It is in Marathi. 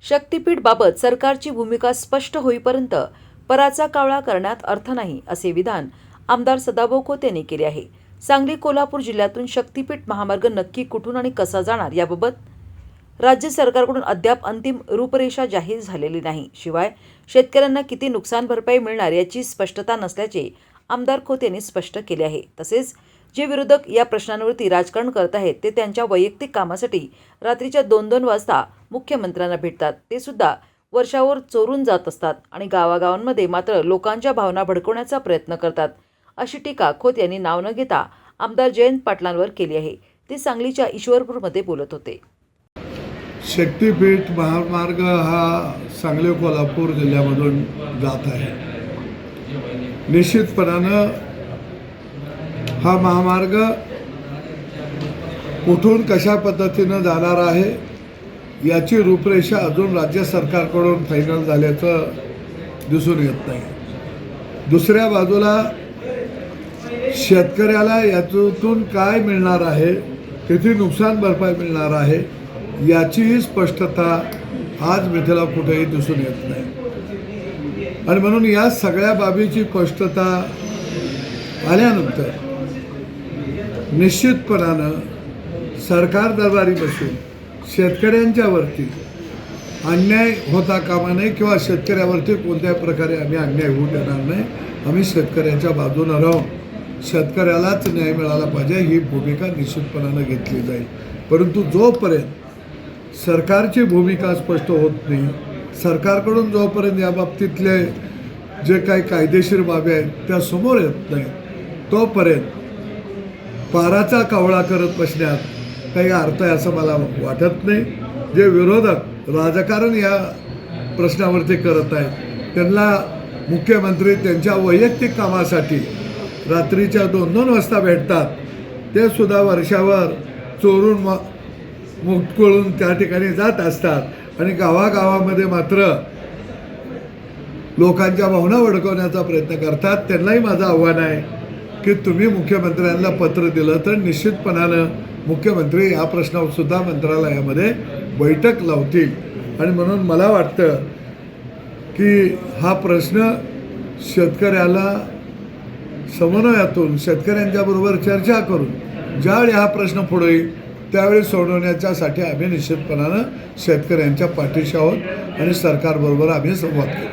शक्तीपीठबाबत सरकारची भूमिका स्पष्ट होईपर्यंत पराचा कावळा करण्यात अर्थ नाही, असे विधान आमदार सदाभाऊ खोत यांनी केले आहे. सांगली कोल्हापूर जिल्ह्यातून शक्तीपीठ महामार्ग नक्की कुठून आणि कसा जाणार याबाबत राज्य सरकारकडून अद्याप अंतिम रूपरेषा जाहीर झालेली नाही. शिवाय शेतकऱ्यांना किती नुकसान भरपाई मिळणार याची स्पष्टता नसल्याचे आमदार खोत यांनी स्पष्ट केले आहे. तसेच जे विरोधक या प्रश्नांवरती राजकारण करत आहेत ते त्यांच्या वैयक्तिक कामासाठी रात्रीच्या 2-2 वाजता मुख्यमंत्र्यांना भेटतात. ते सुद्धा वर्षावर चोरून जात असतात आणि गावागावांमध्ये मात्र लोकांच्या भावना भडकवण्याचा प्रयत्न करतात, अशी टीका खोत यांनी नाव न घेता आमदार जयंत पाटलांवर केली आहे. ते सांगलीच्या ईश्वरपूरमध्ये बोलत होते. शक्तीपीठ महामार्ग हा सांगली कोल्हापूर जिल्ह्यामधून जात आहे. निश्चितपणानं हा महामार्ग कुठून कशा पद्धतीनं जाणार आहे याची रूपरेषा अजून राज्य सरकारकडून फायनल झाल्याचं दिसून येत नाही. दुसऱ्या बाजूला शेतकऱ्याला यातून काय मिळणार आहे, किती नुकसान भरपाई मिळणार आहे याचीही स्पष्टता आज मिथेला कुठेही दिसून येत नाही. आणि म्हणून या सगळ्या बाबीची स्पष्टता आल्यानंतर निश्चितपणानं सरकार दरबारी बसून शेतकऱ्यांच्यावरती अन्याय होता कामा नये किंवा शेतकऱ्यावरती कोणत्याही प्रकारे आम्ही अन्याय होऊ देणार नाही. आम्ही शेतकऱ्याच्या बाजूनं राहून शेतकऱ्यालाच न्याय मिळाला पाहिजे ही भूमिका निश्चितपणानं घेतली जाईल. परंतु जोपर्यंत सरकारची भूमिका स्पष्ट होत नाही, सरकारकडून जोपर्यंत या बाबतीतले जे काही कायदेशीर बाबी आहेत त्या समोर येत नाही, तोपर्यंत पाराचा कावळा करत बसण्यात काही अर्थ आहे असं मला वाटत नाही. जे विरोधक राजकारण या प्रश्नावरती करत आहेत त्यांना मुख्यमंत्री त्यांच्या वैयक्तिक कामासाठी रात्रीच्या 2-2 वाजता भेटतात. ते सुद्धा वर्षावर चोरून मुटकुळून त्या ठिकाणी जात असतात आणि गावागावामध्ये मात्र लोकांच्या भावना भडकवण्याचा प्रयत्न करतात. त्यांनाही माझं आव्हान आहे की तुम्ही मुख्यमंत्र्यांना पत्र दिलं तर निश्चितपणानं मुख्यमंत्री या प्रश्नावर सुद्धा मंत्रालयामध्ये बैठक लावतील. आणि म्हणून मला वाटतं की हा प्रश्न शेतकऱ्याला समन्वयातून शेतकऱ्यांच्याबरोबर चर्चा करून ज्यावेळी हा प्रश्न पुढे येईल त्यावेळी सोडवण्याच्यासाठी आम्ही निश्चितपणानं शेतकऱ्यांच्या पाठीशी आहोत आणि सरकारबरोबर आम्ही संवाद करू.